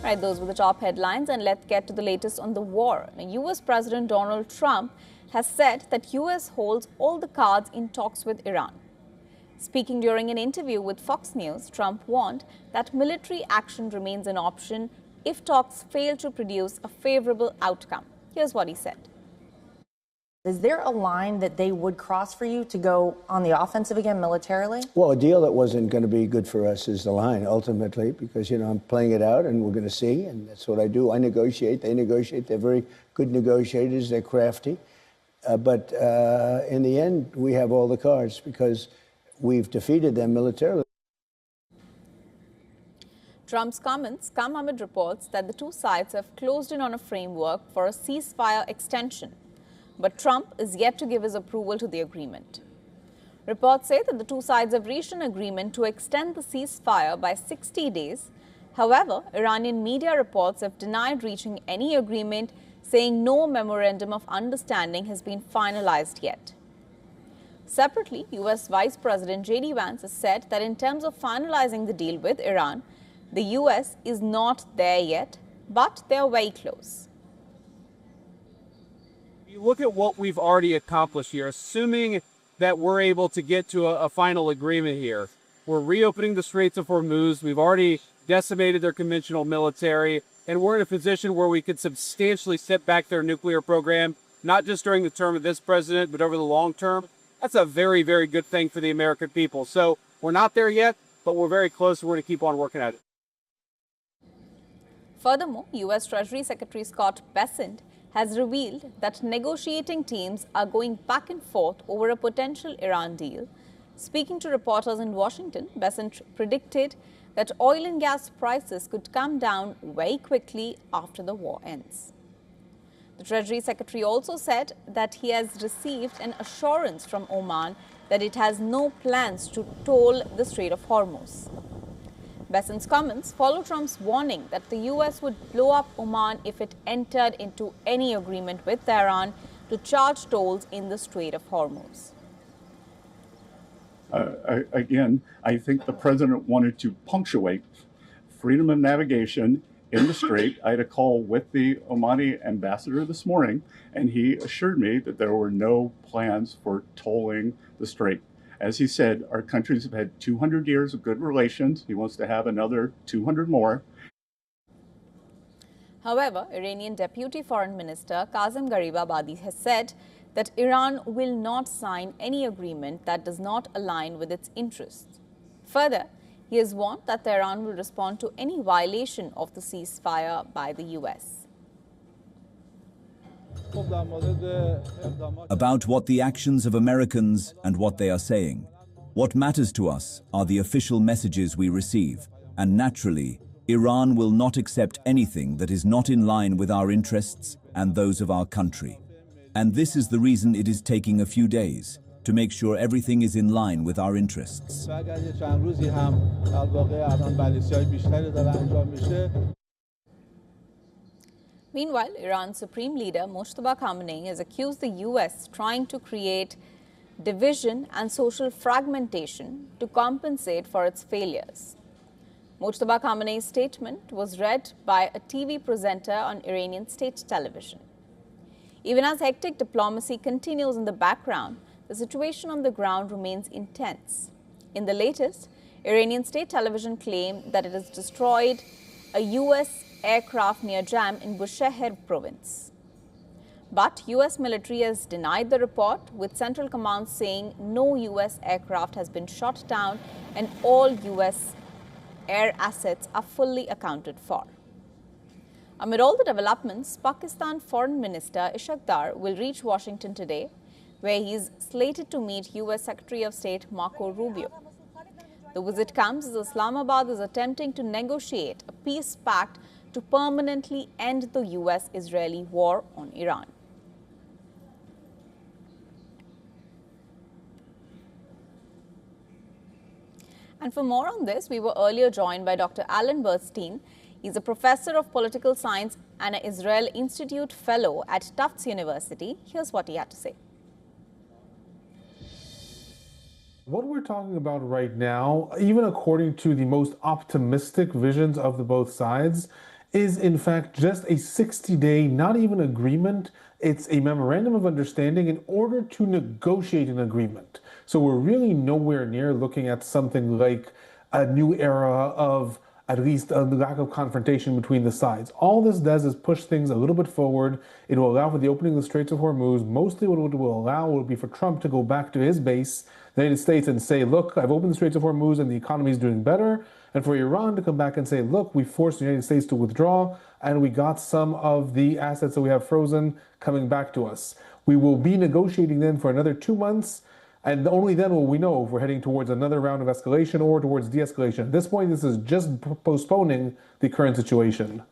Right, those were the top headlines, and let's get to the latest on the war. Now, US President Donald Trump has said that US holds all the cards in talks with Iran. Speaking during an interview with Fox News, Trump warned that military action remains an option if talks fail to produce a favorable outcome. Here's what he said. Is there a line that they would cross for you to go on the offensive again militarily? Well, a deal that wasn't going to be good for us is the line, ultimately, because, I'm playing it out and we're going to see, and that's what I do. I negotiate, they negotiate. They're very good negotiators. They're crafty. But in the end, we have all the cards because we've defeated them militarily. Trump's comments come amid reports that the two sides have closed in on a framework for a ceasefire extension. But Trump is yet to give his approval to the agreement. Reports say that the two sides have reached an agreement to extend the ceasefire by 60 days. However, Iranian media reports have denied reaching any agreement, saying no memorandum of understanding has been finalized yet. Separately, U.S. Vice President J.D. Vance has said that in terms of finalizing the deal with Iran, the U.S. is not there yet, but they are very close. You look at what we've already accomplished here, assuming that we're able to get to a final agreement here. We're reopening the Straits of Hormuz. We've already decimated their conventional military, and we're in a position where we could substantially set back their nuclear program, not just during the term of this president, but over the long term. That's a very, very good thing for the American people. So we're not there yet, but we're very close, and we're going to keep on working at it. Furthermore, U.S. Treasury Secretary Scott Bessent has revealed that negotiating teams are going back and forth over a potential Iran deal. Speaking to reporters in Washington, Bessent predicted that oil and gas prices could come down very quickly after the war ends. The Treasury Secretary also said that he has received an assurance from Oman that it has no plans to toll the Strait of Hormuz. Bessent's comments follow Trump's warning that the U.S. would blow up Oman if it entered into any agreement with Tehran to charge tolls in the Strait of Hormuz. I think the president wanted to punctuate freedom of navigation in the strait. I had a call with the Omani ambassador this morning, and he assured me that there were no plans for tolling the strait. As he said, our countries have had 200 years of good relations. He wants to have another 200 more. However, Iranian Deputy Foreign Minister Kazem Garibabadi has said that Iran will not sign any agreement that does not align with its interests. Further, he has warned that Tehran will respond to any violation of the ceasefire by the U.S. About what the actions of Americans and what they are saying. What matters to us are the official messages we receive, and naturally, Iran will not accept anything that is not in line with our interests and those of our country. And this is the reason it is taking a few days, to make sure everything is in line with our interests. Meanwhile, Iran's Supreme Leader Mojtaba Khamenei has accused the U.S. trying to create division and social fragmentation to compensate for its failures. Mojtaba Khamenei's statement was read by a TV presenter on Iranian state television. Even as hectic diplomacy continues in the background, the situation on the ground remains intense. In the latest, Iranian state television claimed that it has destroyed a U.S. aircraft near Jam in Bushehr province. But U.S. military has denied the report, with Central Command saying no U.S. aircraft has been shot down and all U.S. air assets are fully accounted for. Amid all the developments, Pakistan Foreign Minister Ishaq Dar will reach Washington today, where he is slated to meet U.S. Secretary of State Marco Rubio. The visit comes as Islamabad is attempting to negotiate a peace pact to permanently end the U.S.-Israeli war on Iran. And for more on this, we were earlier joined by Dr. Alan Bernstein. He's a professor of political science and an Israel Institute fellow at Tufts University. Here's what he had to say. What we're talking about right now, even according to the most optimistic visions of the both sides, is in fact just a 60-day, not even agreement. It's a memorandum of understanding in order to negotiate an agreement. So we're really nowhere near looking at something like a new era of at least a lack of confrontation between the sides. All this does is push things a little bit forward. It will allow for the opening of the Straits of Hormuz. Mostly what it will allow will be for Trump to go back to his base, the United States, and say, look, I've opened the Straits of Hormuz and the economy is doing better. And for Iran to come back and say, look, we forced the United States to withdraw and we got some of the assets that we have frozen coming back to us. We will be negotiating then for another 2 months. And only then will we know if we're heading towards another round of escalation or towards de-escalation. At this point, this is just postponing the current situation.